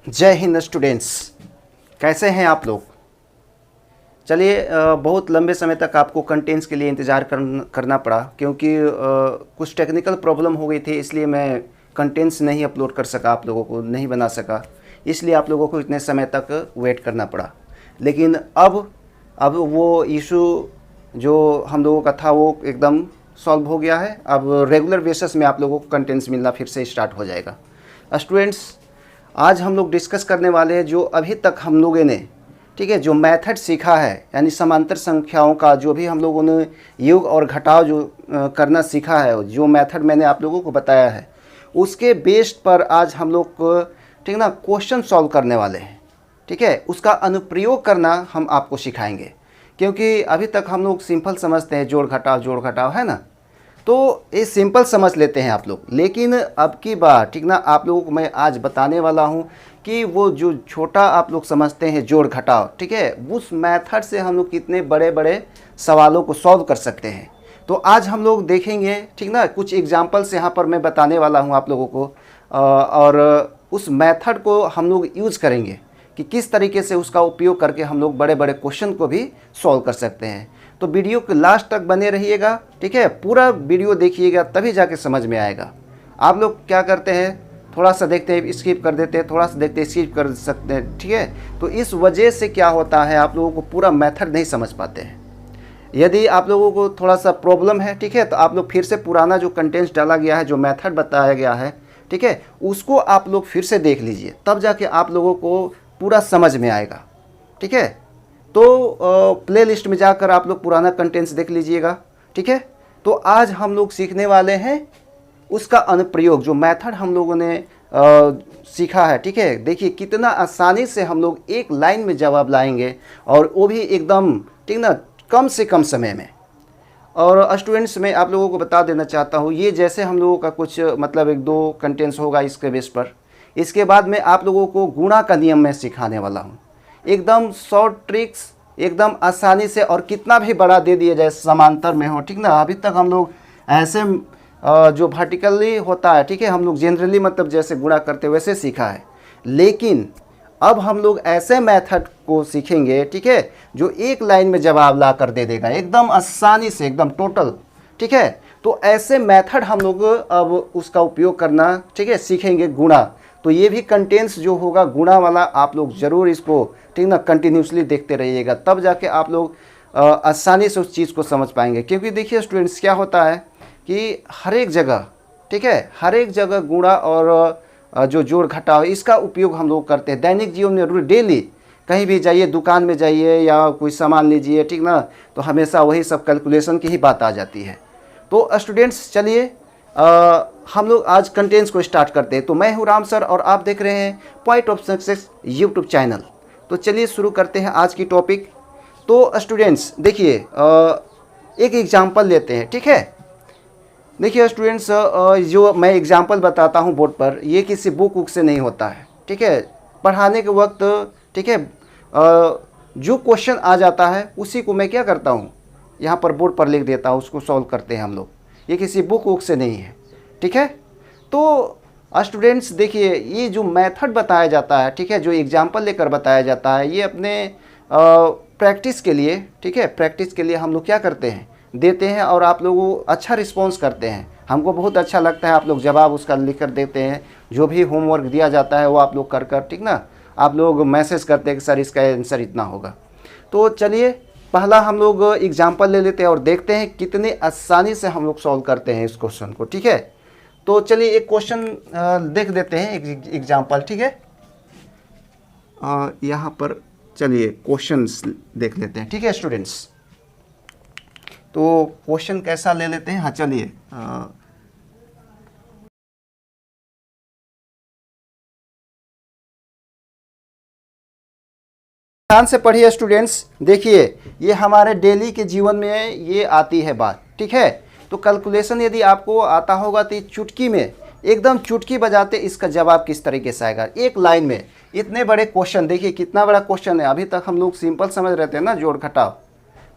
जय हिंद स्टूडेंट्स, कैसे हैं आप लोग। चलिए, बहुत लंबे समय तक आपको कंटेंट्स के लिए इंतज़ार करना पड़ा क्योंकि कुछ टेक्निकल प्रॉब्लम हो गई थी, इसलिए मैं कंटेंट्स नहीं अपलोड कर सका, आप लोगों को नहीं बना सका, इसलिए आप लोगों को इतने समय तक वेट करना पड़ा। लेकिन अब वो इशू जो हम लोगों का था वो एकदम सॉल्व हो गया है। अब रेगुलर बेसिस में आप लोगों को कंटेंट्स मिलना फिर से स्टार्ट हो जाएगा। स्टूडेंट्स, आज हम लोग डिस्कस करने वाले हैं जो अभी तक हम लोगों ने, ठीक है, जो मेथड सीखा है, यानी समांतर संख्याओं का जो भी हम लोगों ने योग और घटाव जो करना सीखा है, जो मेथड मैंने आप लोगों को बताया है, उसके बेस्ड पर आज हम लोग को, ठीक ना, क्वेश्चन सॉल्व करने वाले हैं। ठीक है, उसका अनुप्रयोग करना हम आपको सिखाएंगे, क्योंकि अभी तक हम लोग सिंपल समझते हैं, जोड़ घटाव है ना, तो ये सिंपल समझ लेते हैं आप लोग। लेकिन अब की बार, ठीक ना, आप लोगों को मैं आज बताने वाला हूँ कि वो जो छोटा आप लोग समझते हैं जोड़ घटाव, ठीक है, उस मेथड से हम लोग कितने बड़े बड़े सवालों को सॉल्व कर सकते हैं। तो आज हम लोग देखेंगे, ठीक ना, कुछ एग्जांपल्स यहाँ पर मैं बताने वाला हूँ आप लोगों को, और उस मेथड को हम लोग यूज़ करेंगे कि किस तरीके से उसका उपयोग करके हम लोग बड़े बड़े क्वेश्चन को भी सॉल्व कर सकते हैं। तो वीडियो के लास्ट तक बने रहिएगा, ठीक है, पूरा वीडियो देखिएगा तभी जाके समझ में आएगा। आप लोग क्या करते हैं, थोड़ा सा देखते हैं स्किप कर देते हैं, थोड़ा सा देखते हैं स्किप कर सकते हैं, ठीक है। तो इस वजह से क्या होता है, आप लोगों को पूरा मेथड नहीं समझ पाते हैं। यदि आप लोगों को थोड़ा सा प्रॉब्लम है, ठीक है, तो आप लोग फिर से पुराना जो कंटेंट्स डाला गया है, जो मेथड बताया गया है, ठीक है, उसको आप लोग फिर से देख लीजिए, तब जाके आप लोगों को पूरा समझ में आएगा। ठीक है, तो प्ले लिस्ट में जाकर आप लोग पुराना कंटेंट्स देख लीजिएगा। ठीक है, तो आज हम लोग सीखने वाले हैं उसका अनुप्रयोग, जो मेथड हम लोगों ने सीखा है। ठीक है, देखिए कितना आसानी से हम लोग एक लाइन में जवाब लाएंगे, और वो भी एकदम, ठीक ना, कम से कम समय में। और स्टूडेंट्स, मैं आप लोगों को बता देना चाहता हूँ, ये जैसे हम लोगों का कुछ मतलब एक दो कंटेंट्स होगा इसके बेस पर, इसके बाद मैं आप लोगों को गुणा का नियम में सिखाने वाला हूँ, एकदम शॉर्ट ट्रिक्स, एकदम आसानी से, और कितना भी बड़ा दे दिया जाए समांतर में हो, ठीक ना। अभी तक हम लोग ऐसे जो वर्टिकली होता है, ठीक है, हम लोग जनरली मतलब जैसे गुणा करते वैसे सीखा है, लेकिन अब हम लोग ऐसे मेथड को सीखेंगे, ठीक है, जो एक लाइन में जवाब ला कर दे देगा एकदम आसानी से, एकदम टोटल। ठीक है, तो ऐसे मेथड हम लोग अब उसका उपयोग करना, ठीक है, सीखेंगे, गुणा। तो ये भी कंटेंट्स जो होगा गुणा वाला, आप लोग ज़रूर इसको, ठीक ना, कंटिन्यूसली देखते रहिएगा, तब जाके आप लोग आसानी से उस चीज़ को समझ पाएंगे। क्योंकि देखिए स्टूडेंट्स, क्या होता है कि हर एक जगह, ठीक है, हर एक जगह गुणा और जो जोड़ घटाव, इसका उपयोग हम लोग करते हैं दैनिक जीवन में, डेली कहीं भी जाइए, दुकान में जाइए या कोई सामान लीजिए, ठीक ना, तो हमेशा वही सब कैलकुलेशन की ही बात आ जाती है। तो स्टूडेंट्स, चलिए हम लोग आज कंटेंट्स को स्टार्ट करते हैं। तो मैं हूँ राम सर, और आप देख रहे हैं point of success YouTube channel. तो चलिए शुरू करते हैं आज की टॉपिक। तो स्टूडेंट्स देखिए, एक एग्जांपल लेते हैं, ठीक है। देखिए स्टूडेंट्स, जो मैं एग्जांपल बताता हूँ बोर्ड पर, ये किसी बुक से नहीं होता है, ठीक है, पढ़ाने के वक्त, ठीक है, जो क्वेश्चन आ जाता है उसी को मैं क्या करता हूँ, यहाँ पर बोर्ड पर लिख देता हूँ, उसको सॉल्व करते हैं हम लोग। ये किसी बुक से नहीं है, ठीक है। तो स्टूडेंट्स देखिए, ये जो मेथड बताया जाता है, ठीक है, जो एग्जांपल लेकर बताया जाता है, ये अपने प्रैक्टिस के लिए, ठीक है, प्रैक्टिस के लिए हम लोग क्या करते हैं, देते हैं, और आप लोग अच्छा रिस्पॉन्स करते हैं। हमको बहुत अच्छा लगता है, आप लोग जवाब उसका लिख कर देते हैं, जो भी होमवर्क दिया जाता है वो आप लोग कर, ठीक ना, आप लोग मैसेज करते हैं कि सर इसका आंसर इतना होगा। तो चलिए पहला हम लोग एग्जाम्पल ले लेते हैं और देखते हैं कितनी आसानी से हम लोग सॉल्व करते हैं इस क्वेश्चन को। ठीक है, तो चलिए एक क्वेश्चन देख देते हैं, एक एग्जाम्पल, ठीक है। यहाँ पर चलिए क्वेश्चंस देख लेते हैं, ठीक है स्टूडेंट्स। तो क्वेश्चन कैसा ले लेते हैं, हाँ चलिए, ध्यान से पढ़िए स्टूडेंट्स। देखिए ये हमारे डेली के जीवन में ये आती है बात, ठीक है। तो कैलकुलेशन यदि आपको आता होगा तो चुटकी में, एकदम चुटकी बजाते इसका जवाब किस तरीके से आएगा, एक लाइन में। इतने बड़े क्वेश्चन, देखिए कितना बड़ा क्वेश्चन है। अभी तक हम लोग सिंपल समझ रहे थे ना, जोड़ घटाव,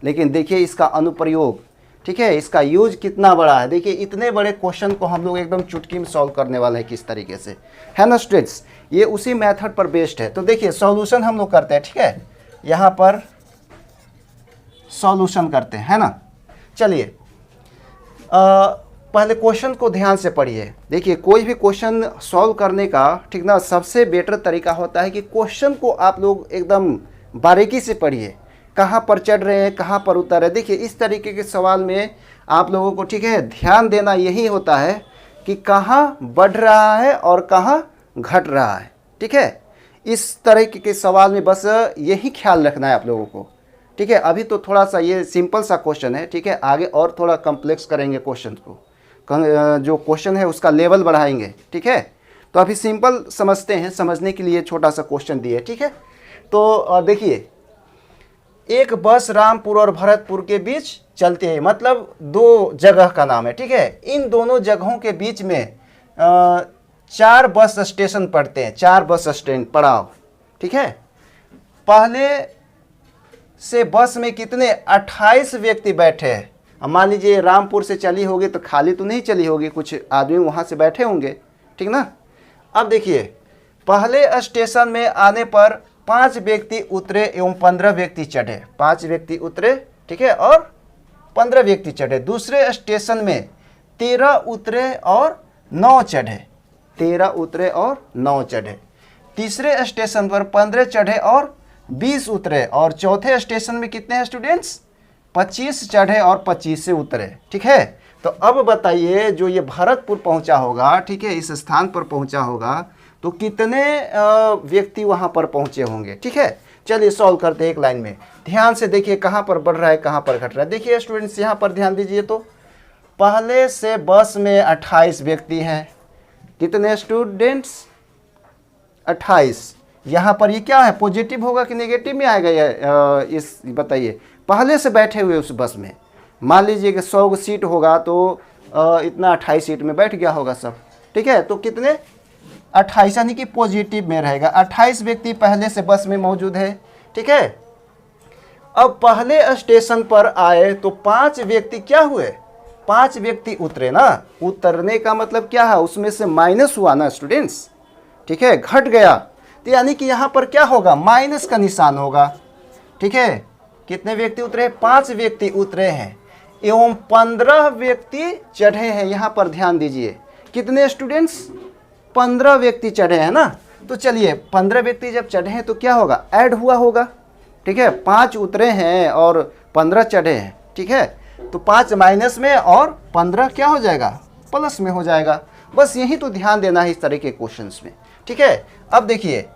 लेकिन देखिए इसका अनुप्रयोग, ठीक है, इसका यूज कितना बड़ा है। देखिए इतने बड़े क्वेश्चन को हम लोग एकदम चुटकी में सॉल्व करने वाले हैं किस तरीके से, है ना स्टूडेंट्स। ये उसी मेथड पर बेस्ड है। तो देखिए सॉल्यूशन हम लोग करते हैं, ठीक है, यहाँ पर सॉल्यूशन करते हैं, है ना। चलिए पहले क्वेश्चन को ध्यान से पढ़िए। देखिए कोई भी क्वेश्चन सॉल्व करने का, ठीक ना, सबसे बेटर तरीका होता है कि क्वेश्चन को आप लोग एकदम बारीकी से पढ़िए, कहाँ पर चढ़ रहे हैं, कहाँ पर उतर रहे हैं। देखिए इस तरीके के सवाल में आप लोगों को, ठीक है, ध्यान देना यही होता है कि कहाँ बढ़ रहा है और कहाँ घट रहा है, ठीक है। इस तरह के सवाल में बस यही ख्याल रखना है आप लोगों को, ठीक है। अभी तो थोड़ा सा ये सिंपल सा क्वेश्चन है, ठीक है, आगे और थोड़ा कॉम्प्लेक्स करेंगे क्वेश्चन को, जो क्वेश्चन है उसका लेवल बढ़ाएंगे, ठीक है। तो अभी सिंपल समझते हैं, समझने के लिए छोटा सा क्वेश्चन दिए, ठीक है। तो देखिए एक बस रामपुर और भरतपुर के बीच चलती है, मतलब दो जगह का नाम है, ठीक है। इन दोनों जगहों के बीच में 4 बस स्टेशन पड़ते हैं, 4 बस स्टैंड पड़ाव, ठीक है। पहले से बस में कितने 28 व्यक्ति बैठे हैं। अब मान लीजिए रामपुर से चली होगी तो खाली तो नहीं चली होगी, कुछ आदमी वहाँ से बैठे होंगे, ठीक ना। अब देखिए पहले स्टेशन में आने पर 5 व्यक्ति उतरे एवं 15 व्यक्ति चढ़े, 5 व्यक्ति उतरे, ठीक है, और 15 व्यक्ति चढ़े। दूसरे स्टेशन में 13 उतरे और 9 चढ़े, 13 उतरे और 9 चढ़े। तीसरे स्टेशन पर 15 चढ़े और 20 उतरे, और चौथे स्टेशन में कितने हैं स्टूडेंट्स, 25 चढ़े और 25 से उतरे, ठीक है। तो अब बताइए जो ये भरतपुर पहुंचा होगा, ठीक है, इस स्थान पर पहुंचा होगा, तो कितने व्यक्ति वहां पर पहुंचे होंगे, ठीक है। चलिए सॉल्व करते हैं एक लाइन में। ध्यान से देखिए कहां पर बढ़ रहा है, कहां पर घट रहा है। देखिए स्टूडेंट्स यहां पर ध्यान दीजिए, तो पहले से बस में 28 व्यक्ति हैं, कितने स्टूडेंट्स, 28। यहाँ पर ये क्या है, पॉजिटिव होगा कि नेगेटिव में आएगा ये, इस बताइए। पहले से बैठे हुए उस बस में, मान लीजिए कि 100 सीट होगा तो इतना 28 सीट में बैठ गया होगा सब, ठीक है। तो कितने 28, यानी कि पॉजिटिव में रहेगा। 28 व्यक्ति पहले से बस में मौजूद है, ठीक है। अब पहले स्टेशन पर आए तो 5 व्यक्ति क्या हुए, 5 व्यक्ति उतरे ना। उतरने का मतलब क्या है, उसमें से माइनस हुआ ना स्टूडेंट्स, ठीक है, घट गया। तो यानी कि यहाँ पर क्या होगा, माइनस का निशान होगा, ठीक है। कितने व्यक्ति उतरे, 5 व्यक्ति उतरे हैं एवं 15 व्यक्ति चढ़े हैं। यहाँ पर ध्यान दीजिए कितने स्टूडेंट्स, 15 व्यक्ति चढ़े हैं ना। तो चलिए 15 व्यक्ति जब चढ़े हैं तो क्या होगा, ऐड हुआ होगा, ठीक है। 5 उतरे हैं और 15 चढ़े हैं, ठीक है। तो 5 माइनस में और 15 क्या हो जाएगा, प्लस में हो जाएगा। बस यही तो ध्यान देना है इस तरह के क्वेश्चंस में, ठीक है। अब देखिए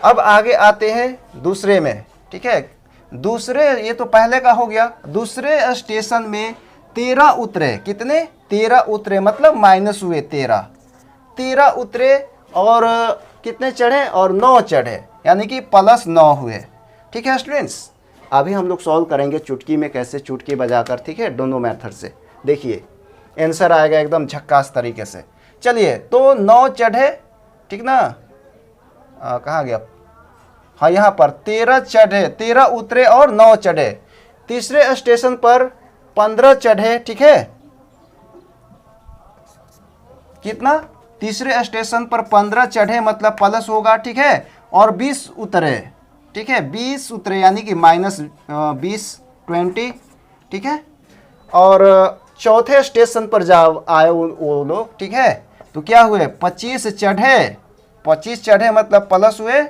अब आगे आते हैं दूसरे में, ठीक है। दूसरे, ये तो पहले का हो गया। दूसरे स्टेशन में 13 उतरे, कितने, 13 उतरे, मतलब माइनस हुए 13 उतरे और कितने चढ़े, और 9 चढ़े, यानी कि प्लस 9 हुए, ठीक है स्टूडेंट्स। अभी हम लोग सॉल्व करेंगे चुटकी में, कैसे चुटकी बजाकर, ठीक है, दोनों मेथड से। देखिए आंसर आएगा एकदम झक्कास तरीके से। चलिए तो 9 चढ़े, ठीक ना, कहाँ गया, हाँ यहाँ पर 13 चढ़े, 13 उतरे और 9 चढ़े। तीसरे स्टेशन पर 15 चढ़े, ठीक है, कितना, तीसरे स्टेशन पर 15 चढ़े मतलब प्लस होगा, ठीक है, और 20 उतरे, ठीक है, 20 उतरे यानी कि माइनस 20, ठीक है। और चौथे स्टेशन पर जाओ आए वो लोग, ठीक है, तो क्या हुए, 25 चढ़े, 25 चढ़े मतलब प्लस हुए,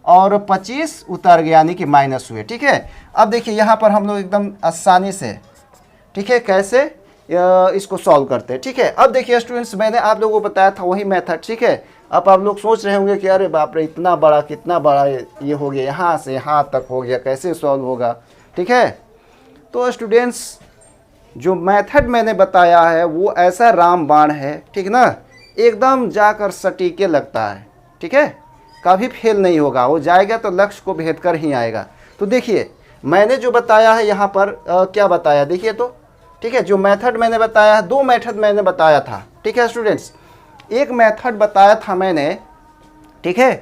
और 25 उतर गए यानी कि माइनस हुए, ठीक है। अब देखिए यहाँ पर हम लोग एकदम आसानी से, ठीक है, कैसे इसको सॉल्व करते हैं, ठीक है। अब देखिए स्टूडेंट्स मैंने आप लोगों को बताया था वही मेथड, ठीक है। अब आप लोग सोच रहे होंगे कि अरे बाप रे इतना बड़ा, कितना बड़ा ये हो गया, यहाँ से यहाँ तक हो गया, कैसे सॉल्व होगा, ठीक है। तो स्टूडेंट्स जो मेथड मैंने बताया है वो ऐसा रामबाण है, ठीक ना, एकदम जाकर सटीके लगता है, ठीक है, कभी फेल नहीं होगा, वो जाएगा तो लक्ष्य को भेद कर ही आएगा। तो देखिए मैंने जो बताया है यहाँ पर क्या बताया, देखिए तो, ठीक है, जो मेथड मैंने बताया है, 2 मेथड मैंने बताया था, ठीक है स्टूडेंट्स। एक मेथड बताया था मैंने, ठीक है,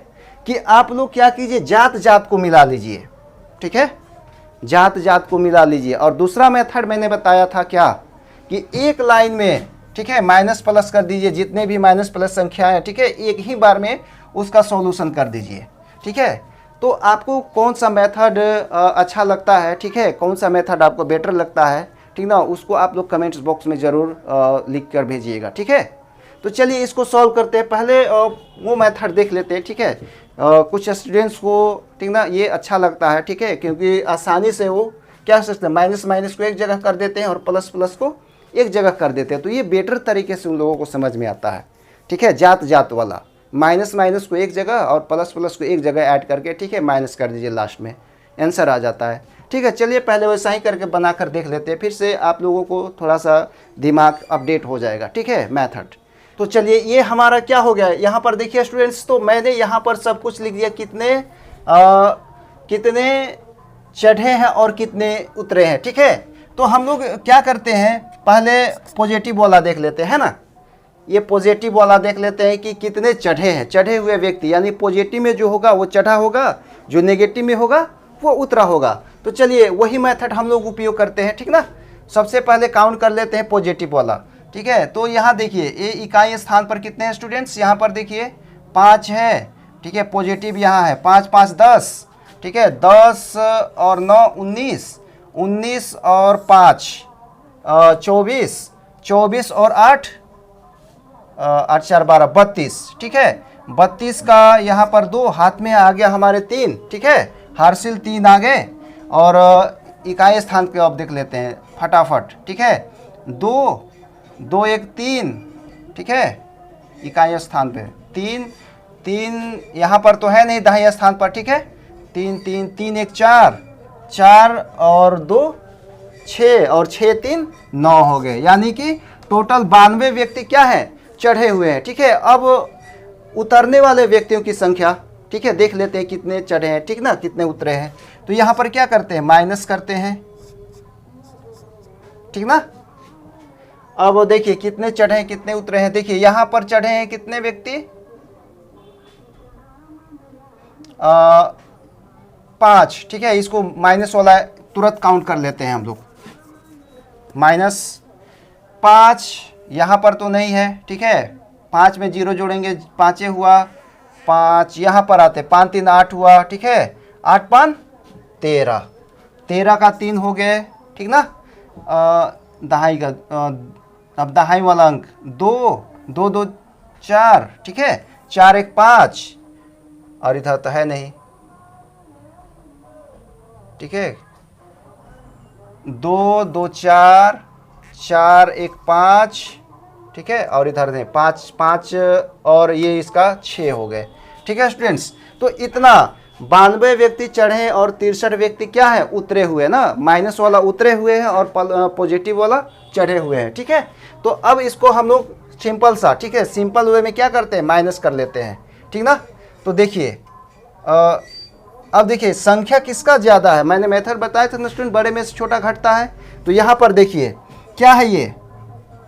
कि आप लोग क्या कीजिए, जात जात को मिला लीजिए, ठीक है, जात जात को मिला लीजिए। और दूसरा मेथड मैंने बताया था क्या, कि एक लाइन में, ठीक है, माइनस प्लस कर दीजिए, जितने भी माइनस प्लस संख्या है, ठीक है, एक ही बार में उसका सॉल्यूशन कर दीजिए। ठीक है, तो आपको कौन सा मेथड अच्छा लगता है, ठीक है, कौन सा मेथड आपको बेटर लगता है, ठीक ना, उसको आप लोग कमेंट्स बॉक्स में ज़रूर लिख कर भेजिएगा। ठीक है, तो चलिए इसको सॉल्व करते हैं। पहले वो मेथड देख लेते हैं। ठीक है, कुछ स्टूडेंट्स को, ठीक ना, ये अच्छा लगता है। ठीक है, क्योंकि आसानी से वो क्या सकते हैं, माइनस माइनस को एक जगह कर देते हैं और प्लस प्लस को एक जगह कर देते हैं, तो ये बेटर तरीके से उन लोगों को समझ में आता है। ठीक है, जात जात वाला, माइनस माइनस को एक जगह और प्लस प्लस को एक जगह ऐड करके, ठीक है, माइनस कर दीजिए, लास्ट में आंसर आ जाता है। ठीक है, चलिए पहले वैसा ही करके बना कर देख लेते हैं, फिर से आप लोगों को थोड़ा सा दिमाग अपडेट हो जाएगा। ठीक है, मेथड। तो चलिए ये हमारा क्या हो गया, यहाँ पर देखिए स्टूडेंट्स, तो मैंने यहाँ पर सब कुछ लिख दिया, कितने चढ़े हैं और कितने उतरे हैं। ठीक है, तो हम लोग क्या करते हैं, पहले पॉजिटिव वाला देख लेते हैं ना, ये पॉजिटिव वाला देख लेते हैं कि कितने चढ़े हैं, चढ़े हुए व्यक्ति, यानी पॉजिटिव में जो होगा वो चढ़ा होगा, जो नेगेटिव में होगा वो उतरा होगा। तो चलिए वही मेथड हम लोग उपयोग करते हैं। ठीक ना, सबसे पहले काउंट कर लेते हैं पॉजिटिव वाला। ठीक है, तो यहाँ देखिए ये इकाई स्थान पर कितने हैं स्टूडेंट्स, यहाँ पर देखिए 5 है। ठीक है, पॉजिटिव यहाँ है, 5 5 10। ठीक है, 10 और 9 19, 19 और 5 24, 24 और 8 8 4 12 32। ठीक है, 32 का यहाँ पर 2 हाथ में आ गया हमारे 3। ठीक है, हार्सिल 3 आ गए, और इकाई स्थान के अब देख लेते हैं फटाफट। ठीक है, 2 2 1 3। ठीक है, इकाई स्थान पे 3 3 यहाँ पर तो है नहीं दहाई स्थान पर। ठीक है, 3 3 3 1 4 4 और 2 6 और 6 3 9 हो गए, यानी कि टोटल 92 व्यक्ति क्या है, चढ़े हुए हैं। ठीक है, अब उतरने वाले व्यक्तियों की संख्या, ठीक है, देख लेते हैं कितने चढ़े हैं, ठीक ना, कितने उतरे हैं। तो यहाँ पर क्या करते हैं, माइनस करते हैं। ठीक ना, अब देखिए कितने चढ़े हैं कितने उतरे हैं। देखिए यहाँ पर चढ़े हैं कितने व्यक्ति, 5। ठीक है, इसको माइनस वाला तुरंत काउंट कर लेते हैं हम लोग, -5 यहाँ पर तो नहीं है। ठीक है, 5 में 0 जोड़ेंगे, 5 हुआ, 5 यहाँ पर आते, 5 3 8 हुआ। ठीक है, 8 5 13, 13 का 3 हो गए। ठीक ना, दहाई का अब दहाई वाला अंक 2 2 2 4। ठीक है, 4 1 5, और इधर तो है नहीं। ठीक है, 2 2 4 4 1 5। ठीक है, और इधर नहीं, 5 5 और ये इसका 6 हो गए। ठीक है स्टूडेंट्स, तो इतना 92 व्यक्ति चढ़े और 63 व्यक्ति क्या है, उतरे हुए ना, माइनस वाला उतरे हुए हैं और पॉजिटिव वाला चढ़े हुए हैं। ठीक है, तो अब इसको हम लोग सिंपल सा, ठीक है, सिंपल वे में क्या करते हैं, माइनस कर लेते हैं। ठीक ना, तो देखिए अब देखिए संख्या किसका ज़्यादा है, मैंने मेथड बताया था ना स्टूडेंट, बड़े में से छोटा घटता है। तो यहाँ पर देखिए क्या है,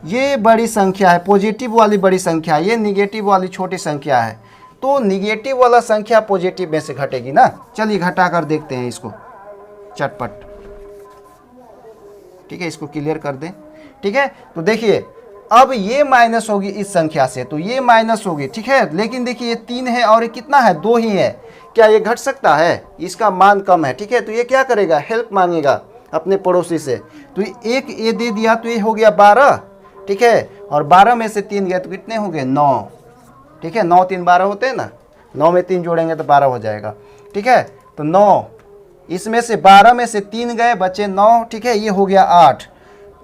ये बड़ी संख्या है, पॉजिटिव वाली बड़ी संख्या, ये निगेटिव वाली छोटी संख्या है। तो निगेटिव वाला संख्या पॉजिटिव में से घटेगी ना। चलिए घटा कर देखते हैं इसको चटपट। ठीक है, इसको क्लियर कर दें। ठीक है, तो देखिए अब ये माइनस होगी इस संख्या से, तो ये माइनस होगी। ठीक है, लेकिन देखिए ये 3 है और ये कितना है, 2 ही है, क्या ये घट सकता है, इसका मान कम है। ठीक है, तो ये क्या करेगा, हेल्प मांगेगा अपने पड़ोसी से। तो एक ये दे दिया तो ये हो गया 12। ठीक है, और 12 में से 3 गए तो कितने हो गए, 9। ठीक है, 9 3 12 होते हैं ना, 9 में 3 जोड़ेंगे तो 12 हो जाएगा। ठीक है, तो 9, इसमें से 12 में से 3 गए, बचे 9। ठीक है, ये हो गया 8,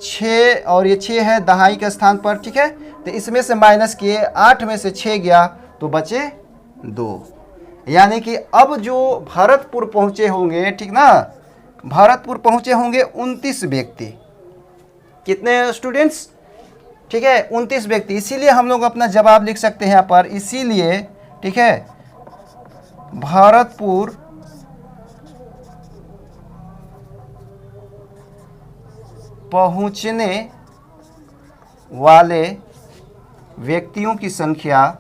6 और ये 6 है दहाई के स्थान पर। ठीक है, तो इसमें से माइनस किए, 8 में से 6 गया तो बचे 2, यानी कि अब जो भरतपुर पहुँचे होंगे, ठीक ना, भरतपुर पहुँचे होंगे 29 व्यक्ति। कितने स्टूडेंट्स, ठीक है, 29 व्यक्ति। इसीलिए हम लोग अपना जवाब लिख सकते हैं यहाँ पर, इसीलिए ठीक है, भरतपुर पहुंचने वाले व्यक्तियों की संख्या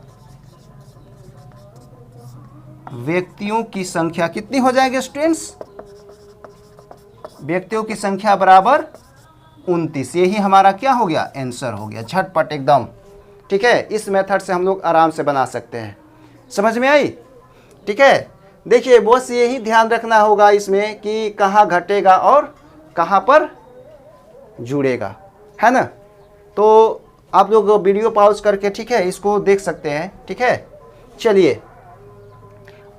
कितनी हो जाएगी स्टूडेंट्स, व्यक्तियों की संख्या बराबर 29। यही हमारा क्या हो गया, आंसर हो गया, झटपट एकदम। ठीक है, इस मेथड से हम लोग आराम से बना सकते हैं। समझ में आई? ठीक है, देखिए बस यही ध्यान रखना होगा इसमें कि कहाँ घटेगा और कहाँ पर जुड़ेगा, है ना। तो आप लोग वीडियो पॉज करके, ठीक है, इसको देख सकते हैं। ठीक है, चलिए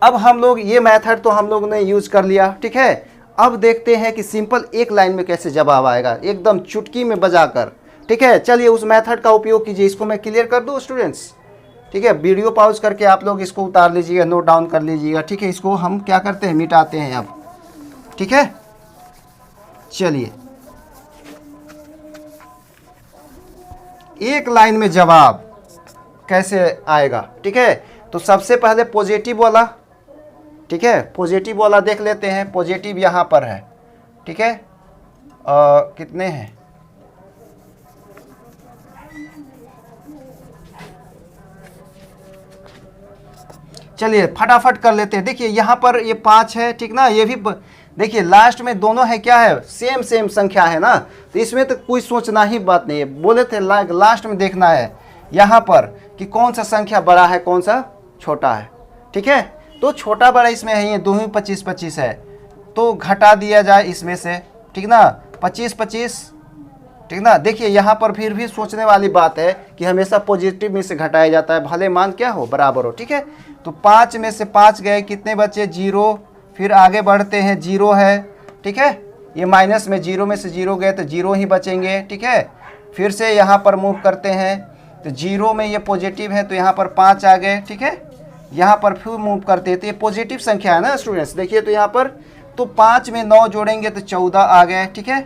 अब हम लोग ये मेथड तो हम लोग ने यूज कर लिया। ठीक है, अब देखते हैं कि सिंपल एक लाइन में कैसे जवाब आएगा, एकदम चुटकी में बजाकर। ठीक है, चलिए उस मेथड का उपयोग कीजिए। इसको मैं क्लियर कर दूं स्टूडेंट्स? ठीक है, वीडियो पॉज करके आप लोग इसको उतार लीजिएगा, नोट डाउन कर लीजिएगा। ठीक है, इसको हम क्या करते हैं, मिटाते हैं अब। ठीक है, चलिए एक लाइन में जवाब कैसे आएगा। ठीक है, तो सबसे पहले पॉजिटिव वाला, ठीक है, पॉजिटिव वाला देख लेते हैं। पॉजिटिव यहाँ पर है। ठीक है, कितने हैं, चलिए फटाफट कर लेते हैं। देखिए यहाँ पर ये 5 है, ठीक ना, ये भी देखिए लास्ट में दोनों है, क्या है, सेम सेम संख्या है ना, तो इसमें तो कोई सोचना ही बात नहीं है। बोले थे लास्ट में देखना है यहाँ पर कि कौन सा संख्या बड़ा है कौन सा छोटा है। ठीक है, तो छोटा बड़ा इसमें है, ये 2 ही 25 25 है, तो घटा दिया जाए इसमें से। ठीक ना, 25 25, ठीक ना। देखिए यहाँ पर फिर भी सोचने वाली बात है कि हमेशा पॉजिटिव में से घटाया जाता है, भले मान क्या हो, बराबर हो। ठीक है, तो 5 में से 5 गए, कितने बचे, 0। फिर आगे बढ़ते हैं, 0 है। ठीक है, ये माइनस में 0 में से 0 गए तो 0 ही बचेंगे। ठीक है, फिर से यहाँ पर मूव करते हैं, तो 0 में ये पॉजिटिव है तो यहाँ पर 5 आ गए। ठीक है, यहाँ पर फिर मूव करते हैं, तो ये पॉजिटिव संख्या है ना स्टूडेंट्स। देखिए तो यहाँ पर तो 5 में 9 जोड़ेंगे तो 14 आ गए। ठीक है,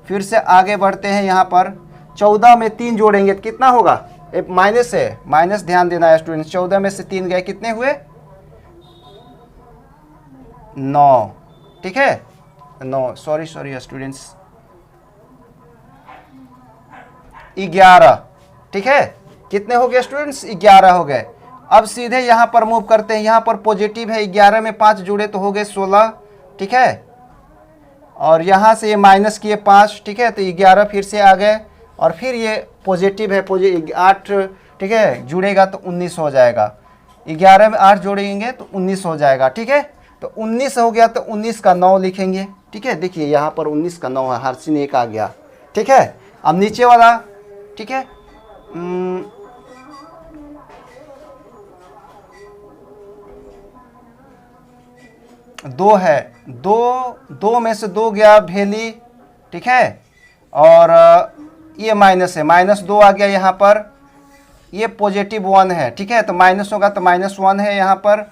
फिर से आगे बढ़ते हैं, यहाँ पर 14 में 3 जोड़ेंगे तो कितना होगा, एक माइनस है, माइनस ध्यान देना है स्टूडेंट्स। 14 में से 3 गए, कितने हुए, 9। ठीक है, 9, सॉरी स्टूडेंट्स, 11। ठीक है, कितने हो गए स्टूडेंट्स, 11 हो गए। अब सीधे यहाँ पर मूव करते हैं, यहाँ पर पॉजिटिव है, 11 में 5 जुड़े तो हो गए 16। ठीक है, और यहाँ से ये माइनस किए 5। ठीक है, तो 11 फिर से आ गए, और फिर ये पॉजिटिव है, 8, ठीक है, जुड़ेगा तो 19 हो जाएगा। 11 में 8 जोड़ेंगे तो 19 हो जाएगा। ठीक है, तो 19 हो गया तो 19 का 9 लिखेंगे। ठीक है, देखिए यहाँ पर 19 का 9 है, हर्षिन 1 आ गया। ठीक है, अब नीचे वाला, ठीक है, 2 है, 2 में से 2 गया भेली। ठीक है, और ये माइनस है, -2 आ गया यहाँ पर, ये पॉजिटिव 1 है। ठीक है, तो माइनस होगा तो -1 है यहाँ पर।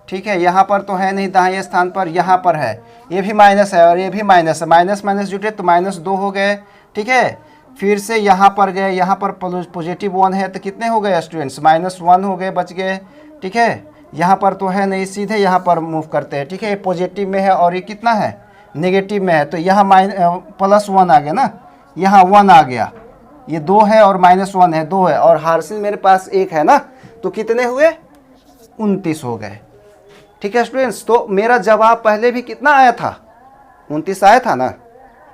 ठीक है, यहाँ पर तो है नहीं, दाहिने स्थान पर यहाँ पर है, ये भी माइनस है और ये भी माइनस है, माइनस माइनस जुटे तो -2 हो गए। ठीक है, फिर से यहाँ पर गए, यहाँ पर पॉजिटिव 1 है तो कितने हो गए स्टूडेंट्स, -1 हो गए, बच गए। ठीक है, यहाँ पर तो है नहीं, सीधे यहाँ पर मूव करते हैं। ठीक है, ये पॉजिटिव में है और ये कितना है, नेगेटिव में है, तो यहाँ +1 आ गया ना, यहाँ 1 आ गया, ये 2 है और -1 है, 2 है, और हार्सिल मेरे पास 1 है ना, तो कितने हुए, 29 हो गए। ठीक है स्टूडेंट्स, तो मेरा जवाब पहले भी कितना आया था, 29 आया था ना।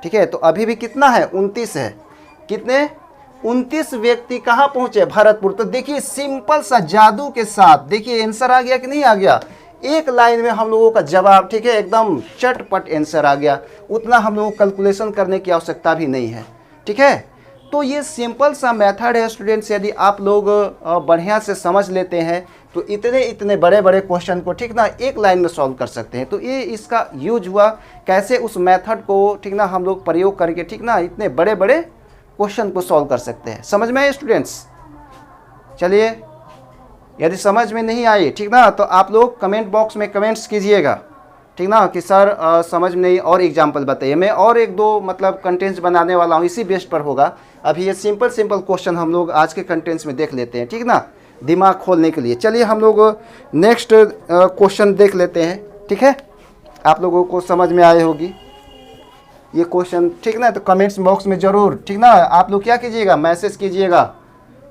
ठीक है, तो अभी भी कितना है, 29 है। कितने, 29 व्यक्ति कहाँ पहुंचे, भरतपुर। तो देखिए सिंपल सा जादू के साथ, देखिए आंसर आ गया कि नहीं आ गया, एक लाइन में हम लोगों का जवाब। ठीक है, एकदम चटपट आंसर आ गया, उतना हम लोगों को कैलकुलेशन करने की आवश्यकता भी नहीं है। ठीक है, तो ये सिंपल सा मेथड है स्टूडेंट्स, यदि आप लोग बढ़िया से समझ लेते हैं तो इतने बड़े बड़े क्वेश्चन को, ठीक ना, एक लाइन में सॉल्व कर सकते हैं। तो ये इसका यूज हुआ कैसे, उस मेथड को, ठीक ना, हम लोग प्रयोग करके, ठीक ना, इतने बड़े बड़े क्वेश्चन को सॉल्व कर सकते हैं। समझ में आए स्टूडेंट्स? चलिए, यदि समझ में नहीं आई, ठीक ना, तो आप लोग कमेंट बॉक्स में कमेंट्स कीजिएगा, ठीक ना, कि सर समझ में नहीं, और एग्जाम्पल बताइए। मैं और 1-2 मतलब कंटेंट्स बनाने वाला हूँ, इसी बेस पर होगा। अभी ये सिंपल क्वेश्चन हम लोग आज के कंटेंट्स में देख लेते हैं, ठीक ना, दिमाग खोलने के लिए। चलिए हम लोग नेक्स्ट क्वेश्चन देख लेते हैं। ठीक है, आप लोगों को समझ में आए होगी ये क्वेश्चन, ठीक ना, तो कमेंट्स बॉक्स में ज़रूर, ठीक ना, आप लोग क्या कीजिएगा, मैसेज कीजिएगा,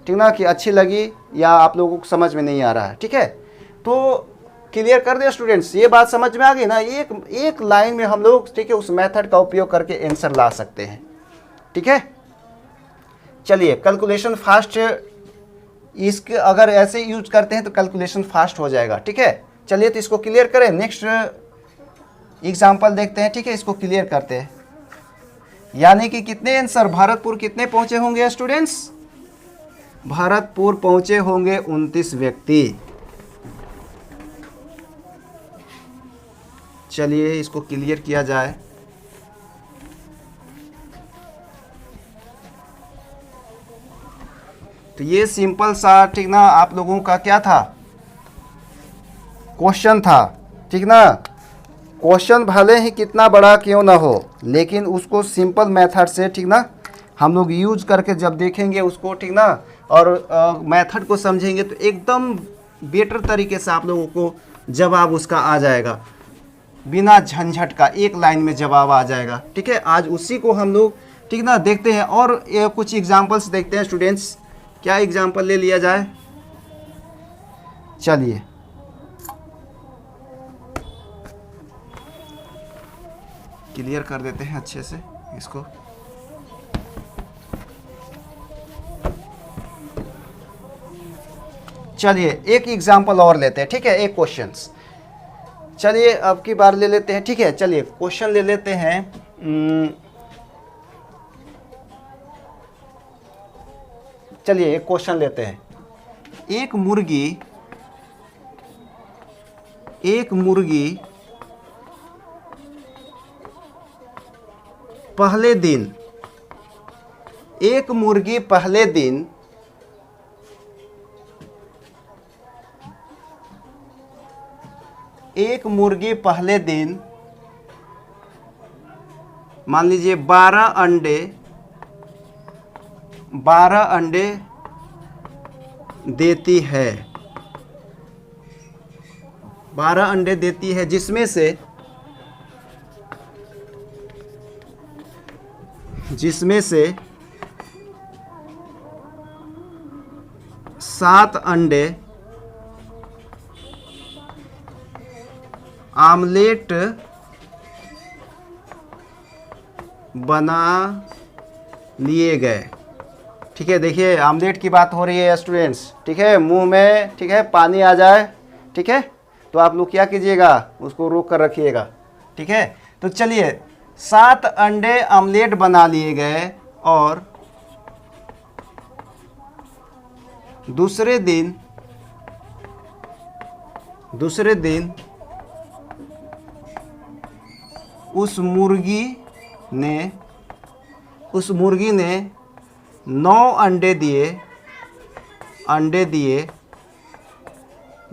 ठीक ना, कि अच्छी लगी या आप लोगों को समझ में नहीं आ रहा है। ठीक है, तो क्लियर कर दे स्टूडेंट्स, ये बात समझ में आ गई ना, एक लाइन में हम लोग, ठीक है, उस मेथड का उपयोग करके आंसर ला सकते हैं। ठीक है, चलिए कैलकुलेशन फास्ट इसके अगर ऐसे यूज करते हैं तो कैलकुलेशन फास्ट हो जाएगा। ठीक है, चलिए तो इसको क्लियर करें, नेक्स्ट एग्जाम्पल देखते हैं। ठीक है, इसको क्लियर करते हैं। यानी कि कितने आंसर, भरतपुर कितने पहुंचे होंगे स्टूडेंट्स? भरतपुर पहुंचे होंगे 29 व्यक्ति। चलिए इसको क्लियर किया जाए। तो ये सिंपल सा, ठीक ना, आप लोगों का क्या था, क्वेश्चन था। ठीक ना, क्वेश्चन भले ही कितना बड़ा क्यों ना हो, लेकिन उसको सिंपल मेथड से, ठीक ना, हम लोग यूज करके जब देखेंगे उसको, ठीक ना, और मेथड को समझेंगे तो एकदम बेटर तरीके से आप लोगों को जवाब उसका आ जाएगा, बिना झंझट का एक लाइन में जवाब आ जाएगा। ठीक है, आज उसी को हम लोग, ठीक ना, देखते हैं। और कुछ एग्जाम्पल्स देखते हैं स्टूडेंट्स। क्या एग्जाम्पल ले लिया जाए? चलिए क्लियर कर देते हैं अच्छे से इसको। चलिए एक एग्जाम्पल और लेते हैं। ठीक है, एक क्वेश्चंस, चलिए अब की बार ले लेते हैं। ठीक है, चलिए क्वेश्चन ले लेते हैं। चलिए एक क्वेश्चन लेते हैं। एक मुर्गी पहले दिन एक मुर्गी पहले दिन मान लीजिए 12 अंडे देती है। 12 अंडे देती है, जिसमें से 7 अंडे आमलेट बना लिए गए। ठीक है, देखिए आमलेट की बात हो रही है स्टूडेंट्स। ठीक है, मुंह में, ठीक है, पानी आ जाए, ठीक है, तो आप लोग क्या कीजिएगा, उसको रोक कर रखिएगा। ठीक है, तो चलिए 7 अंडे आमलेट बना लिए गए और दूसरे दिन उस मुर्गी ने 9 अंडे दिए,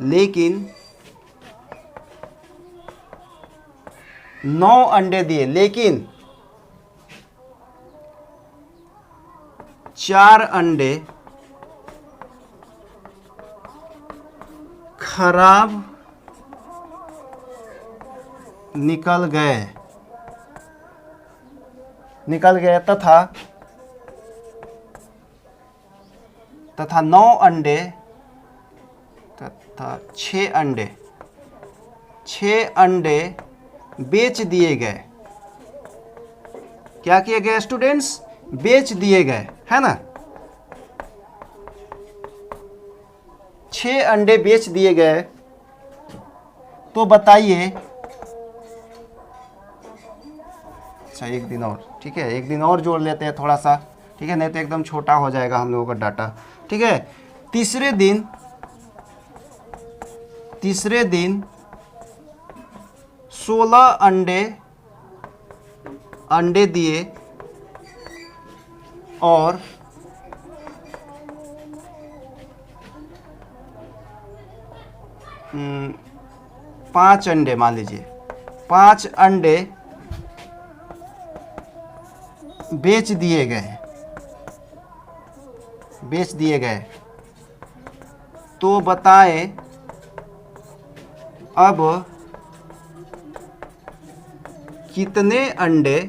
लेकिन 9 अंडे दिए, लेकिन 4 अंडे खराब निकल गए तथा 9 अंडे तथा 6 अंडे बेच दिए गए। क्या किए गए स्टूडेंट्स? बेच दिए गए, है ना। 6 अंडे बेच दिए गए, तो बताइए। अच्छा, एक दिन और, ठीक है, एक दिन और जोड़ लेते हैं थोड़ा सा। ठीक है, नहीं तो एकदम छोटा हो जाएगा हम लोगों का डाटा। ठीक है, तीसरे दिन 16 अंडे दिए और 5 अंडे, मान लीजिए 5 अंडे बेच दिए गए। तो बताएं अब कितने अंडे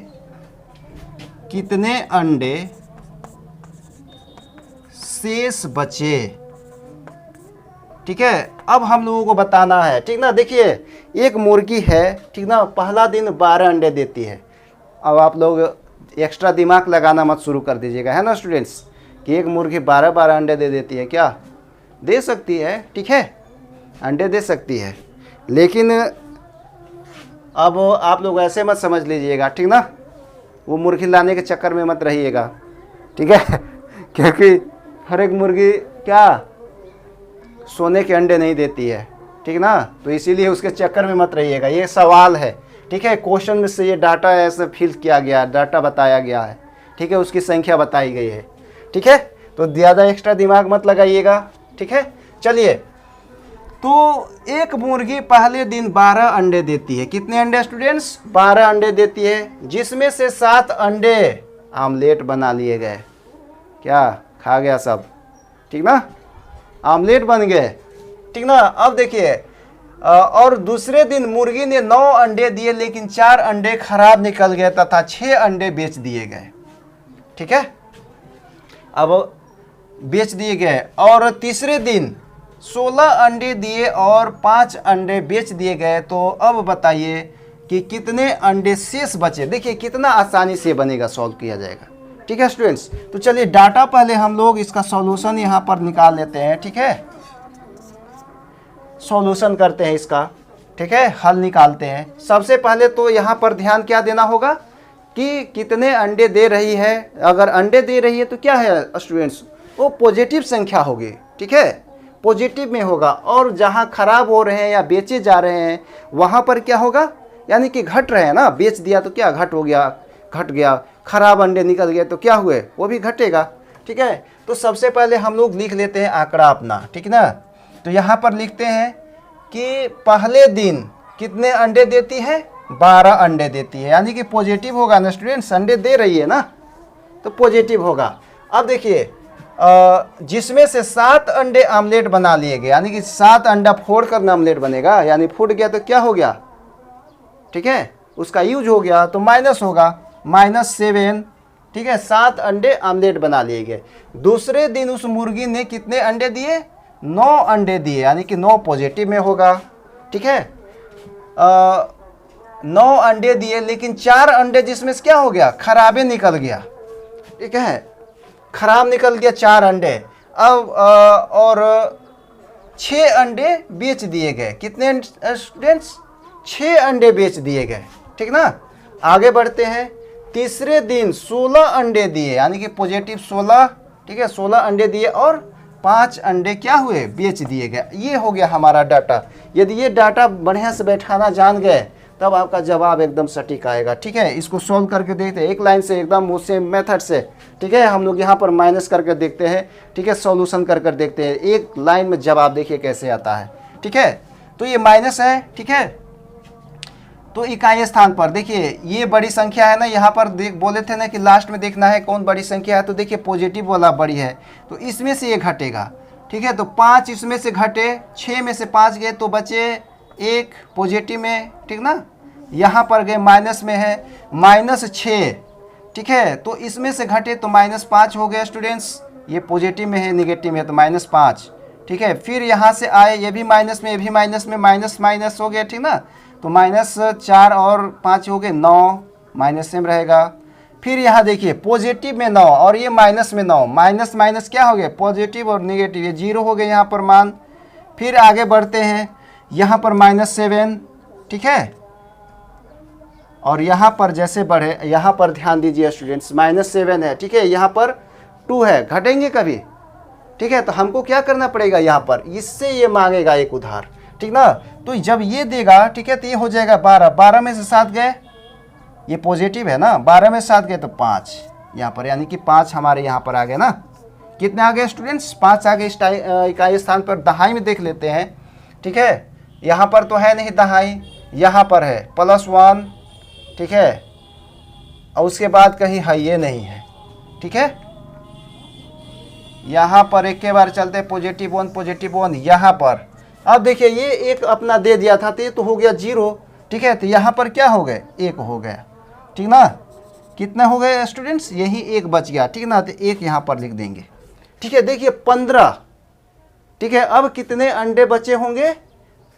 शेष बचे। ठीक है, अब हम लोगों को बताना है। ठीक ना, देखिए एक मुर्गी है, ठीक ना, पहला दिन 12 अंडे देती है। अब आप लोग एक्स्ट्रा दिमाग लगाना मत शुरू कर दीजिएगा, है ना स्टूडेंट्स, कि एक मुर्गी 12 अंडे दे देती है क्या। दे सकती है, ठीक है, अंडे दे सकती है, लेकिन अब आप लोग ऐसे मत समझ लीजिएगा, ठीक ना, वो मुर्गी लाने के चक्कर में मत रहिएगा, ठीक है क्योंकि हर एक मुर्गी क्या सोने के अंडे नहीं देती है, ठीक ना, तो इसीलिए उसके चक्कर में मत रहिएगा। ये सवाल है, ठीक है, क्वेश्चन में से ये डाटा ऐसे फिल किया गया, डाटा बताया गया है, ठीक है, उसकी संख्या बताई गई है, ठीक है, तो ज़्यादा एक्स्ट्रा दिमाग मत लगाइएगा, ठीक है। चलिए, तो एक मुर्गी पहले दिन 12 अंडे देती है। कितने अंडे स्टूडेंट्स? 12 अंडे देती है, जिसमें से 7 अंडे आमलेट बना लिए गए। क्या खा गया सब, ठीक ना, आमलेट बन गए, ठीक ना। अब देखिए, और दूसरे दिन मुर्गी ने 9 अंडे दिए, लेकिन 4 अंडे खराब निकल गए तथा 6 अंडे बेच दिए गए, ठीक है, अब बेच दिए गए। और तीसरे दिन 16 अंडे दिए और 5 अंडे बेच दिए गए। तो अब बताइए कि कितने अंडे शेष बचे। देखिए कितना आसानी से बनेगा, सॉल्व किया जाएगा, ठीक है स्टूडेंट्स। तो चलिए डाटा पहले हम लोग इसका सॉल्यूशन यहाँ पर निकाल लेते हैं, ठीक है, सॉल्यूशन करते हैं इसका, ठीक है, हल निकालते हैं। सबसे पहले तो यहाँ पर ध्यान क्या देना होगा कि कितने अंडे दे रही है। अगर अंडे दे रही है तो क्या है स्टूडेंट्स, वो पॉजिटिव संख्या होगी, ठीक है, पॉजिटिव में होगा। और जहाँ खराब हो रहे हैं या बेचे जा रहे हैं वहाँ पर क्या होगा, यानी कि घट रहे हैं ना, बेच दिया तो क्या घट हो गया, घट गया, खराब अंडे निकल गए तो क्या हुए, वो भी घटेगा, ठीक है। तो सबसे पहले हम लोग लिख लेते हैं आंकड़ा अपना, ठीक ना। तो यहाँ पर लिखते हैं कि पहले दिन कितने अंडे देती है, 12 अंडे देती है, यानी कि पॉजिटिव होगा ना स्टूडेंट्स, अंडे दे रही है ना तो पॉजिटिव होगा। अब देखिए जिसमें से 7 अंडे आमलेट बना लिए गए, यानी कि 7 अंडा फोड़ कर आमलेट बनेगा, यानी फूट गया तो क्या हो गया, ठीक है, उसका यूज हो गया तो माइनस होगा, -7, ठीक है, 7 अंडे आमलेट बना लिए गए। दूसरे दिन उस मुर्गी ने कितने अंडे दिए, 9 अंडे दिए, यानी कि 9 पॉजिटिव में होगा, ठीक है। 9 अंडे दिए, लेकिन 4 अंडे जिसमें से क्या हो गया, खराबे निकल गया, ठीक है, खराब निकल गया 4 अंडे। अब और 6 अंडे बेच दिए गए। कितने स्टूडेंट्स, 6 अंडे बेच दिए गए, ठीक ना। आगे बढ़ते हैं, तीसरे दिन 16 अंडे दिए, यानी कि पॉजिटिव 16, ठीक है, 16 अंडे दिए और 5 अंडे क्या हुए, बेच दिए गए। ये हो गया हमारा डाटा। यदि ये डाटा बढ़िया से बैठाना जान गए तब आपका जवाब एकदम सटीक आएगा, ठीक है। इसको सॉल्व करके देखते हैं एक लाइन से, एकदम उसे मेथड से, ठीक है। हम लोग यहाँ पर माइनस करके देखते हैं, ठीक है, सॉल्यूशन कर कर देखते हैं, एक लाइन में जवाब देखिए कैसे आता है, ठीक है। तो ये माइनस है, ठीक है। तो इकाई स्थान पर देखिए ये बड़ी संख्या है ना, यहाँ पर बोले थे ना कि लास्ट में देखना है कौन बड़ी संख्या है, तो देखिए पॉजिटिव वाला बड़ी है, तो इसमें से ये घटेगा, ठीक है। तो 5 इसमें से घटे, 6 में से 5 गए तो बचे 1 पॉजिटिव में, ठीक ना। यहाँ पर गए माइनस में है, -6, ठीक है, तो इसमें से घटे तो -5 हो गया स्टूडेंट्स। ये पॉजिटिव में है, निगेटिव में, तो -5, ठीक है। फिर यहाँ से आए, ये भी माइनस में, ये भी माइनस में, माइनस माइनस हो गया, ठीक ना। तो -4 और 5 हो गए 9, माइनस में रहेगा। फिर यहाँ देखिए पॉजिटिव में 9 और ये माइनस में 9, माइनस माइनस क्या हो गया, पॉजिटिव और निगेटिव, ये 0 हो गए यहाँ पर मान। फिर आगे बढ़ते हैं, यहाँ पर -7, ठीक है, और यहाँ पर जैसे बढ़े, यहाँ पर ध्यान दीजिए स्टूडेंट्स, -7 है, ठीक है, यहाँ पर 2 है, घटेंगे कभी, ठीक है। तो हमको क्या करना पड़ेगा, यहाँ पर इससे ये मांगेगा एक उधार, ठीक ना। तो जब ये देगा, ठीक है, तो ये हो जाएगा 12, 12 में से 7 गए, ये पॉजिटिव है ना, 12 में 7 गए तो 5 यहाँ पर, यानी कि 5 हमारे यहाँ पर आ गए ना। कितने आ गए स्टूडेंट्स, 5 आ गए। इकाई स्थान पर दहाई में देख लेते हैं, ठीक है, यहाँ पर तो है नहीं दहाई, यहाँ पर है +1, ठीक है, और उसके बाद कहीं है ये नहीं है, ठीक है। यहाँ पर एक के बार चलते, +1 +1 यहाँ पर। अब देखिए ये एक अपना दे दिया था तो ये तो हो गया 0, ठीक है, तो यहाँ पर क्या हो गए, 1 हो गया, ठीक ना। कितना हो गए स्टूडेंट्स, यही 1 बच गया, ठीक ना, तो 1 यहाँ पर लिख देंगे, ठीक है। देखिए 15, ठीक है, अब कितने अंडे बचे होंगे,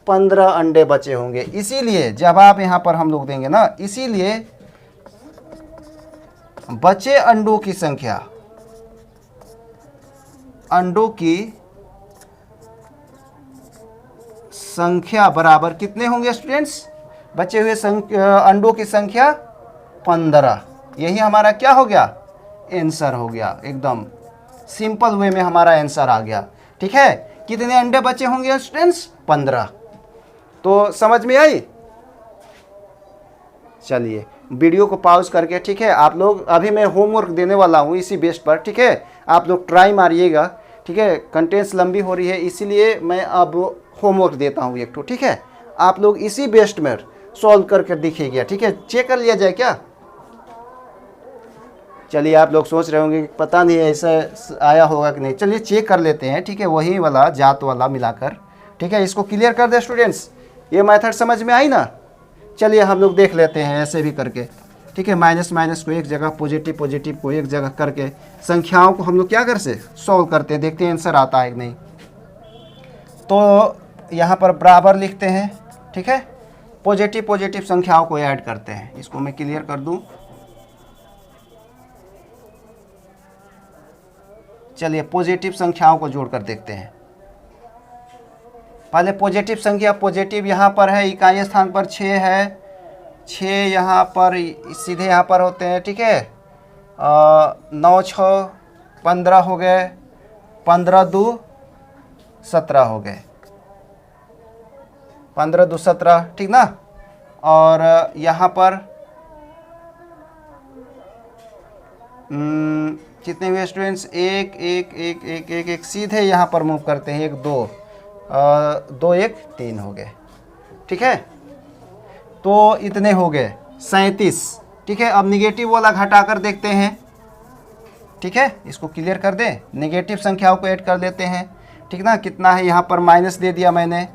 15 अंडे बचे होंगे। इसीलिए जवाब यहाँ पर हम लोग देंगे ना, इसीलिए बचे अंडों की संख्या, अंडों की संख्या बराबर कितने होंगे स्टूडेंट्स? बचे हुए अंडों की संख्या 15। यही हमारा क्या हो गया? आंसर हो गया। एकदम सिंपल वे में हमारा आंसर आ गया। ठीक है, कितने अंडे बचे होंगे स्टूडेंट्स? 15। तो समझ में आई? चलिए वीडियो को पॉज करके, ठीक है, आप लोग, अभी मैं होमवर्क देने वाला हूँ इसी बेस पर, ठीक है, आप लोग ट्राई मारिएगा। ठीक है, कंटेंट्स लंबी हो रही है इसीलिए मैं अब होमवर्क देता हूँ एक तो, ठीक है, आप लोग इसी बेस्ड में सॉल्व करके दिखिएगा। ठीक है, चेक कर लिया जाए क्या? चलिए आप लोग सोच रहे होंगे कि पता नहीं ऐसा आया होगा कि नहीं, चलिए चेक कर लेते हैं। ठीक है, वही वाला जात वाला मिलाकर, ठीक है, इसको क्लियर कर दे स्टूडेंट्स। ये मेथड समझ में आई ना? चलिए हम लोग देख लेते हैं ऐसे भी करके। ठीक है, माइनस माइनस को एक जगह, पॉजिटिव पॉजिटिव को एक जगह करके संख्याओं को हम लोग क्या कर से सॉल्व करते हैं, देखते हैं आंसर आता है कि नहीं। तो यहाँ पर बराबर लिखते हैं। ठीक है, पॉजिटिव पॉजिटिव संख्याओं को ऐड करते हैं। इसको मैं क्लियर कर दूं। चलिए पॉजिटिव संख्याओं को जोड़कर देखते हैं। पहले पॉजिटिव संख्या, पॉजिटिव यहाँ पर है, इकाई स्थान पर 6 है, 6 यहाँ पर सीधे यहाँ पर होते हैं। ठीक है, 9 6 15 हो गए, 15 2 17 हो गए, 15 2 17, ठीक ना। और यहाँ पर कितने हुए स्टूडेंट्स? एक एक एक एक एक एक सीधे यहाँ पर मूव करते हैं, 1 2 2 1 3 हो गए। ठीक है, तो इतने हो गए 37। ठीक है, अब निगेटिव वाला घटाकर देखते हैं। ठीक है, इसको क्लियर कर दें, निगेटिव संख्याओं को ऐड कर देते हैं। ठीक ना, कितना है यहाँ पर माइनस दे दिया मैंने,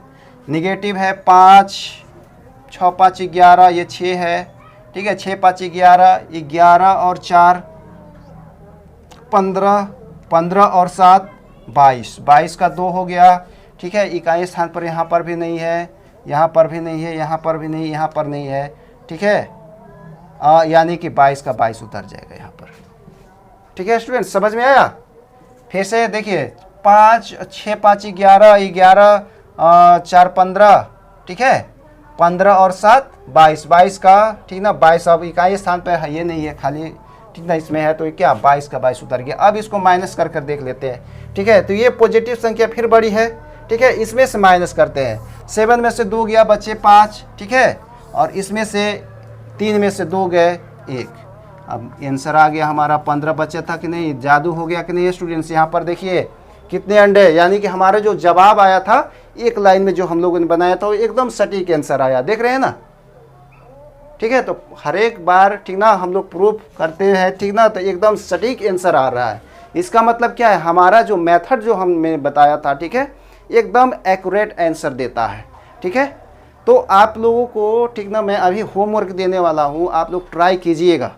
निगेटिव है 5 6 5 11, ये 6 है। ठीक है, 6 5 11, 11 और 4 15, 15 और 7 22, 22 का 2 हो गया। ठीक है, इकाई स्थान पर यहाँ पर भी नहीं है, यहाँ पर भी नहीं है, यहाँ पर भी नहीं, यहाँ पर नहीं है। ठीक है, यानी कि 22 का 22 उतर जाएगा यहाँ पर। ठीक है स्टूडेंट, समझ में आया? फिर से देखिए, 5 6 5 11, 11 4 15, ठीक है, 15 और 7 22, 22 का, ठीक ना, 22 अब इकाई स्थान पर है, ये नहीं है खाली, ठीक ना, इसमें है, तो क्या 22 का 22 उतर गया। अब इसको माइनस कर कर देख लेते हैं। ठीक है, तो ये पॉजिटिव संख्या फिर बड़ी है। ठीक है, इसमें से माइनस करते हैं। 7 में से 2 गया, बचे 5। ठीक है, और इसमें से 3 में से 2 गए 1। अब आंसर आ गया हमारा 15 बचा था कि नहीं, जादू हो गया कि नहीं स्टूडेंट्स? यहाँ पर देखिए कितने अंडे, यानी कि हमारा जो जवाब आया था एक लाइन में जो हम लोगों ने बनाया था वो एकदम सटीक आंसर आया, देख रहे हैं ना। ठीक है, तो हर एक बार, ठीक ना, हम लोग प्रूफ करते हैं, ठीक ना, तो एकदम सटीक आंसर आ रहा है। इसका मतलब क्या है, हमारा जो मेथड जो हमने बताया था, ठीक है, एकदम एक्यूरेट आंसर देता है। ठीक है, तो आप लोगों को, ठीक ना, मैं अभी होमवर्क देने वाला हूँ, आप लोग ट्राई कीजिएगा।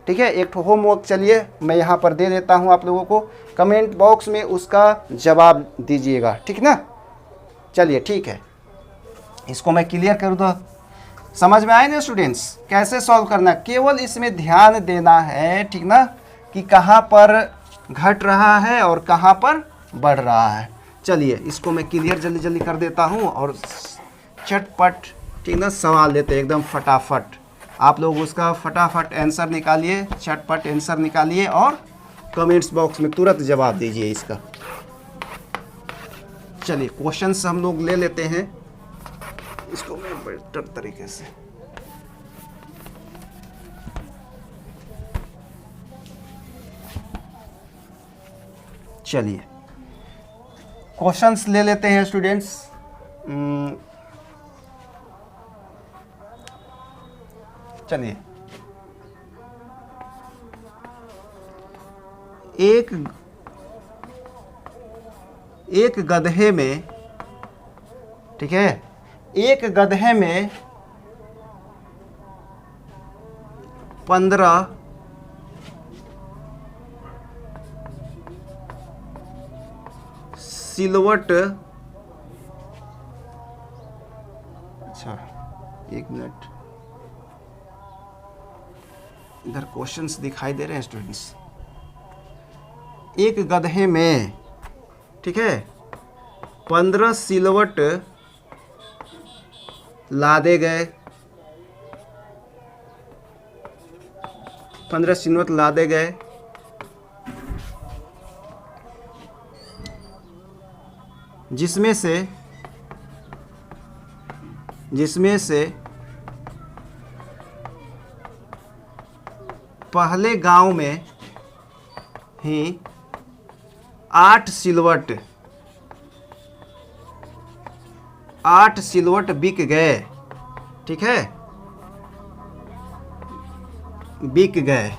ठीक है, एक होमवर्क चलिए मैं यहाँ पर दे देता हूँ आप लोगों को, कमेंट बॉक्स में उसका जवाब दीजिएगा। ठीक ना, चलिए ठीक है, इसको मैं क्लियर कर दूँ। समझ में आए ना स्टूडेंट्स कैसे सॉल्व करना? केवल इसमें ध्यान देना है, ठीक ना, कि कहाँ पर घट रहा है और कहाँ पर बढ़ रहा है। चलिए इसको मैं क्लियर जल्दी जल्दी कर देता हूँ और चटपट, ठीक ना, सवाल लेते हैं एकदम फटाफट। आप लोग उसका फटाफट आंसर निकालिए, चटपट आंसर निकालिए और कमेंट्स बॉक्स में तुरंत जवाब दीजिए इसका। चलिए क्वेश्चंस हम लोग ले लेते हैं, इसको मैं बेटर तरीके से। चलिए क्वेश्चंस ले लेते हैं स्टूडेंट्स। चलिए, एक गधे में, ठीक है, एक गधे में 15 सिलवट, अच्छा 1 मिनट, इधर क्वेश्चंस दिखाई दे रहे हैं स्टूडेंट्स। एक गधे में, ठीक है, 15 सिलवट लादे गए, 15 सिलवट लादे गए, जिसमें से पहले गांव में ही 8 सिलवट बिक गए। ठीक है, बिक गए।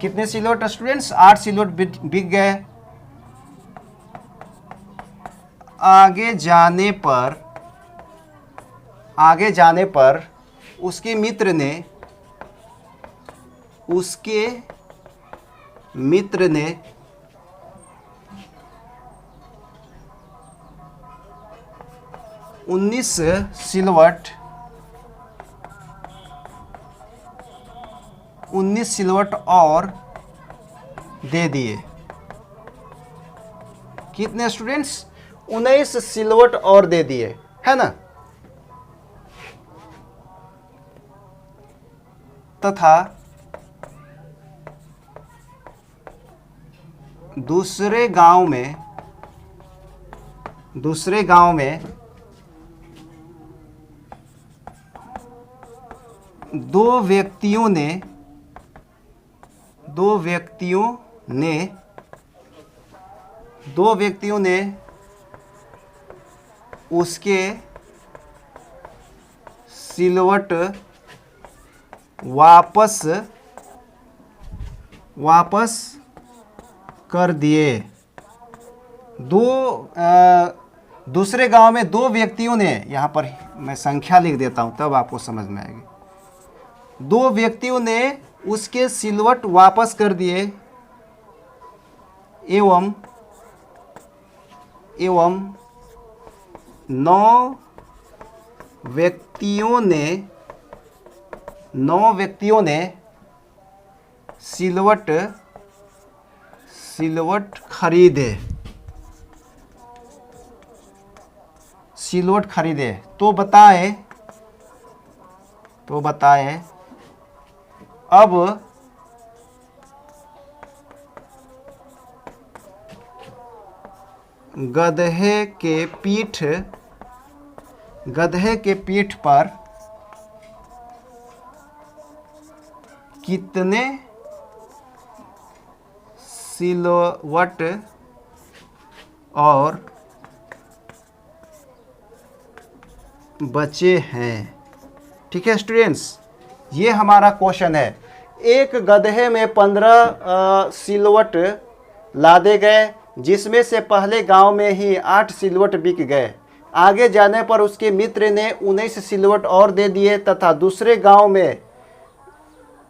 कितने सिलवट स्टूडेंट्स? 8 सिलवट बिक गए। आगे जाने पर उसके मित्र ने 19 सिलवट और दे दिए। कितने स्टूडेंट्स? 19 सिलवट और दे दिए, है ना। तथा दूसरे गांव में दो व्यक्तियों ने उसके सिलवट वापस कर दिए। दूसरे गांव में 2 व्यक्तियों ने, यहाँ पर मैं संख्या लिख देता हूँ तब आपको समझ में आएगी। 2 व्यक्तियों ने उसके सिलवट वापस कर दिए एवं 9 व्यक्तियों ने सिलवट खरीदे। तो बताए अब गधे के पीठ पर कितने सिलवट और बचे हैं। ठीक है स्टूडेंट्स, ये हमारा क्वेश्चन है। एक गधे में 15 सिलवट लादे गए, जिसमें से पहले गांव में ही 8 सिलवट बिक गए। आगे जाने पर उसके मित्र ने 19 सिलवट और दे दिए तथा दूसरे गांव में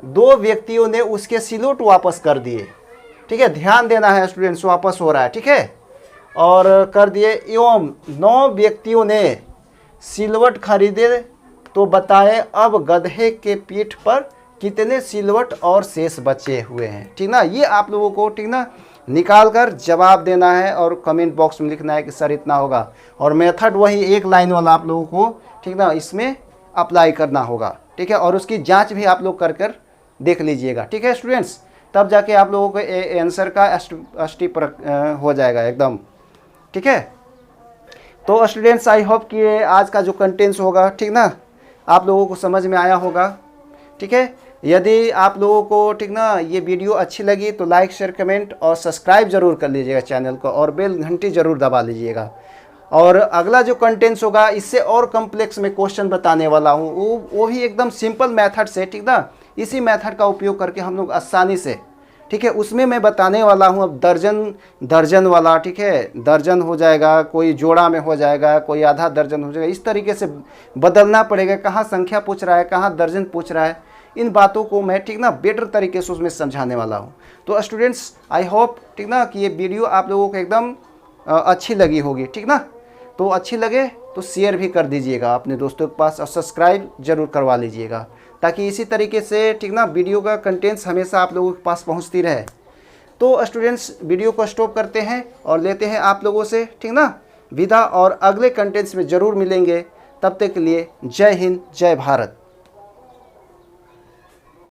2 व्यक्तियों ने उसके सिलवट वापस कर दिए। ठीक है, ध्यान देना है स्टूडेंट्स, वापस हो रहा है। ठीक है, और कर दिए एवं 9 व्यक्तियों ने सिलवट खरीदे। तो बताए अब गधे के पीठ पर कितने सिलवट और शेष बचे हुए हैं। ठीक ना, ये आप लोगों को ठीक ना निकाल कर जवाब देना है और कमेंट बॉक्स में लिखना है कि सर इतना होगा। और मेथड वही एक लाइन वाला आप लोगों को ठीक ना इसमें अप्लाई करना होगा। ठीक है, और उसकी जांच भी आप लोग कर देख लीजिएगा। ठीक है स्टूडेंट्स, तब जाके आप लोगों को आंसर का अस्टी पर हो जाएगा एकदम। ठीक है, तो स्टूडेंट्स आई होप कि आज का जो कंटेंट्स होगा ठीक ना आप लोगों को समझ में आया होगा। ठीक है, यदि आप लोगों को ठीक ना ये वीडियो अच्छी लगी तो लाइक शेयर कमेंट और सब्सक्राइब जरूर कर लीजिएगा चैनल को, और बेल घंटी जरूर दबा लीजिएगा। और अगला जो कंटेंट्स होगा इससे और कॉम्प्लेक्स में क्वेश्चन बताने वाला हूँ, वो भी एकदम सिंपल मेथड से। ठीक ना, इसी मेथड का उपयोग करके हम लोग आसानी से ठीक है उसमें मैं बताने वाला हूँ। अब दर्जन वाला ठीक है, दर्जन हो जाएगा, कोई जोड़ा में हो जाएगा, कोई आधा दर्जन हो जाएगा। इस तरीके से बदलना पड़ेगा, कहाँ संख्या पूछ रहा है, कहाँ दर्जन पूछ रहा है। इन बातों को मैं ठीक ना बेटर तरीके से उसमें समझाने वाला हूँ। तो स्टूडेंट्स आई होप ठीक ना कि ये वीडियो आप लोगों को एकदम अच्छी लगी होगी। ठीक ना, तो अच्छी लगे तो शेयर भी कर दीजिएगा अपने दोस्तों के पास और सब्सक्राइब जरूर करवा लीजिएगा, ताकि इसी तरीके से ठीक ना वीडियो का कंटेंट्स हमेशा आप लोगों के पास पहुंचती रहे। तो स्टूडेंट्स वीडियो को स्टॉप करते हैं और लेते हैं आप लोगों से ठीक ना विदा और अगले कंटेंट्स में ज़रूर मिलेंगे। तब तक के लिए जय हिंद, जय भारत।